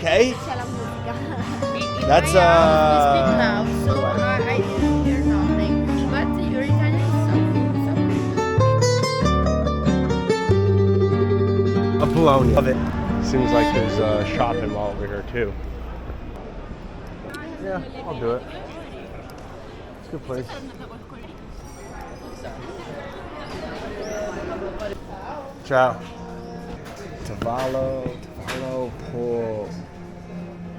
okay? C'è la musica. That's We speak loud, so I didn't hear nothing. But your Italian is so A Bologna. Love it. Seems like there's a shopping mall over here too. Yeah, I'll do it. It's a good place. Ciao. Tavallo por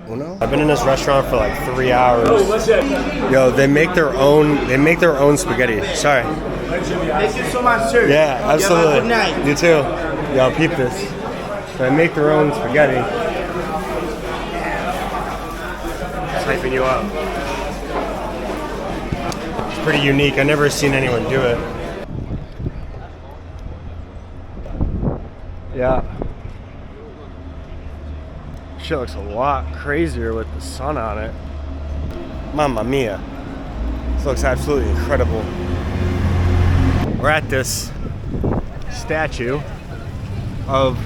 uno. I've been in this restaurant for like 3 hours. Yo, they make their own spaghetti. Sorry. Thank you so much, sir. Yeah, absolutely. Good night. You too. Yo, peep this. So they make their own spaghetti. Just hyping you up. It's pretty unique. I've never seen anyone do it. Yeah. Shit looks a lot crazier with the sun on it. Mamma mia. This looks absolutely incredible. We're at this statue of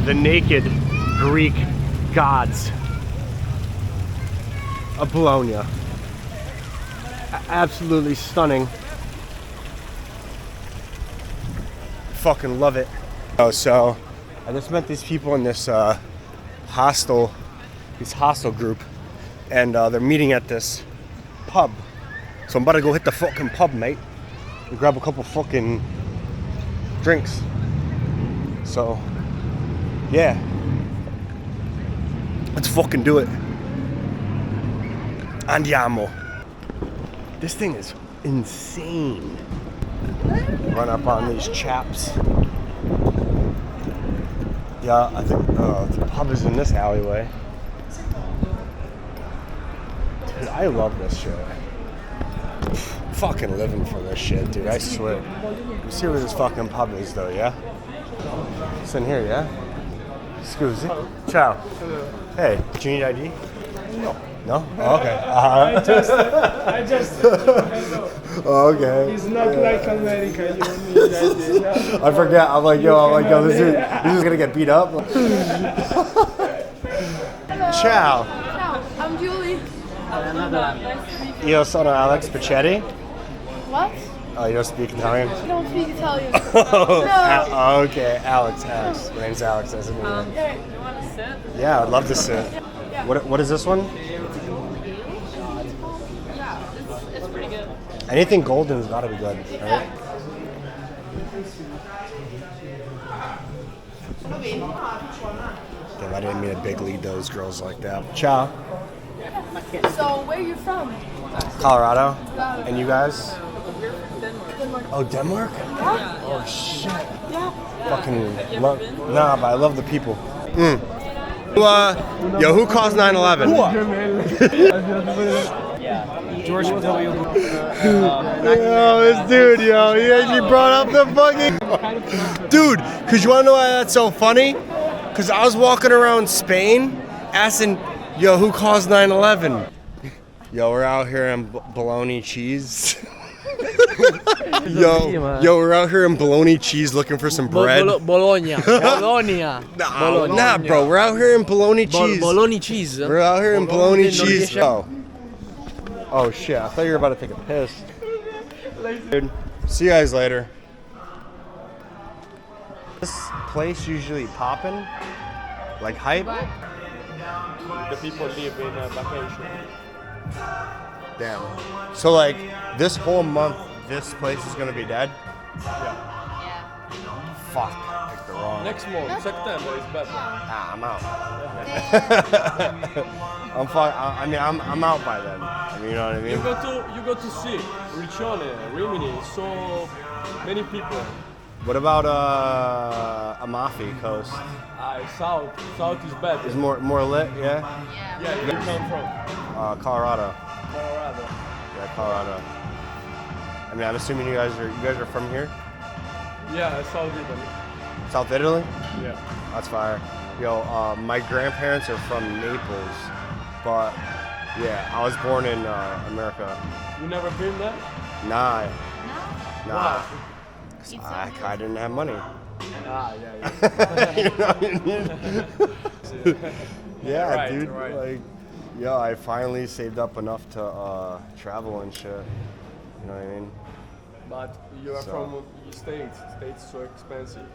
the naked Greek gods of Bologna. Absolutely stunning. Fucking love it. Oh, so I just met these people in this hostel group, and they're meeting at this pub. So I'm about to go hit the fucking pub, mate, and grab a couple fucking drinks. So, yeah. Let's fucking do it. Andiamo. This thing is insane. Run up on these chaps. Yeah, I think the pub is in this alleyway. Dude, I love this shit. Fucking living for this shit, dude, I swear. Let's see where this fucking pub is though, yeah? It's in here, yeah? Scusi. Ciao. Hey, do you need ID? No. No? Oh, okay. I just Oh, okay. it's not like America, you need ID. I forget. I'm like, yo, this is gonna get beat up. Ciao. Ciao, I'm Julie. Io sono Alex Pichetti. What? Oh, you don't speak Italian? I don't speak Italian. Oh, okay, Alex. My name's Alex. Nice to meet you. You want to sit? Yeah, I'd love to sit. What is this one? It's pretty good. Anything golden has got to be good, right? Damn, I didn't mean to big lead those girls like that. Ciao. So, where are you from? Colorado. And you guys? Denmark. Oh, Denmark? Yeah. Oh, shit. Yeah. Fucking love. Nah, but I love the people. Yo, who caused 9/11? George W. Yo, this dude, yo, he actually brought up the fucking... Dude, because you want to know why that's so funny? Because I was walking around Spain asking, yo, who caused 9/11? Yo, we're out here in bologna cheese. Yo, we're out here in bologna cheese looking for some bread. Bologna. Nah, bro, we're out here in bologna cheese. Bologna cheese. We're out here in bologna cheese. Oh shit, I thought you were about to take a piss. Dude, see you guys later. This place usually poppin'? Like hype? The people live in a vacation. Damn. So like, this whole month, this place is gonna be dead? Yeah. Fuck, I picked the wrong. Next month, September is better. Ah, I'm out. I'm out by then. I mean, you know what I mean? You go to see Riccione, Rimini, so many people. What about Amalfi Coast? South is better. Is more lit? Yeah. Yeah, where you come from? Colorado. Colorado. Yeah, Colorado. I mean, I'm assuming you guys are from here. Yeah, South Italy. South Italy? Yeah. That's fire. Yo, my grandparents are from Naples, but yeah, I was born in America. You never been there? Nah. Why? I didn't have money. Ah, yeah. You know what I mean? Yeah, Right, dude. right. Like, yeah, I finally saved up enough to travel and shit. You know what I mean? But you are So- from the States. States so expensive.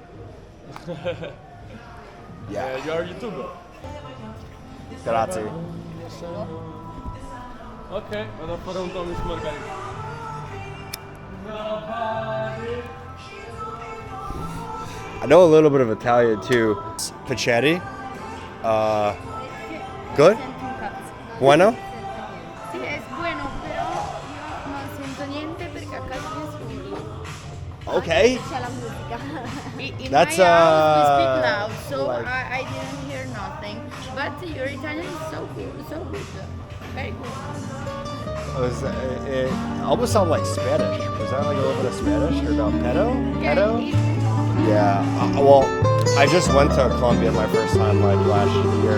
Yeah. You are a YouTuber. Grazie. Ok, vado a fare un tomic margarita. I know a little bit of Italian too. Pacetti. Good? Sento un cazzo. Bueno? Sì, è buono, però io non sento niente perché a casa mia sono Okay. c'è la musica. In That's, my house we speak loud, so like- I didn't hear nothing. But your Italian is so good, very good. It almost sounded like Spanish. Was that like a little bit of Spanish or no? Pedo? Pedo? Yeah. Well, I just went to Colombia my first time like last year.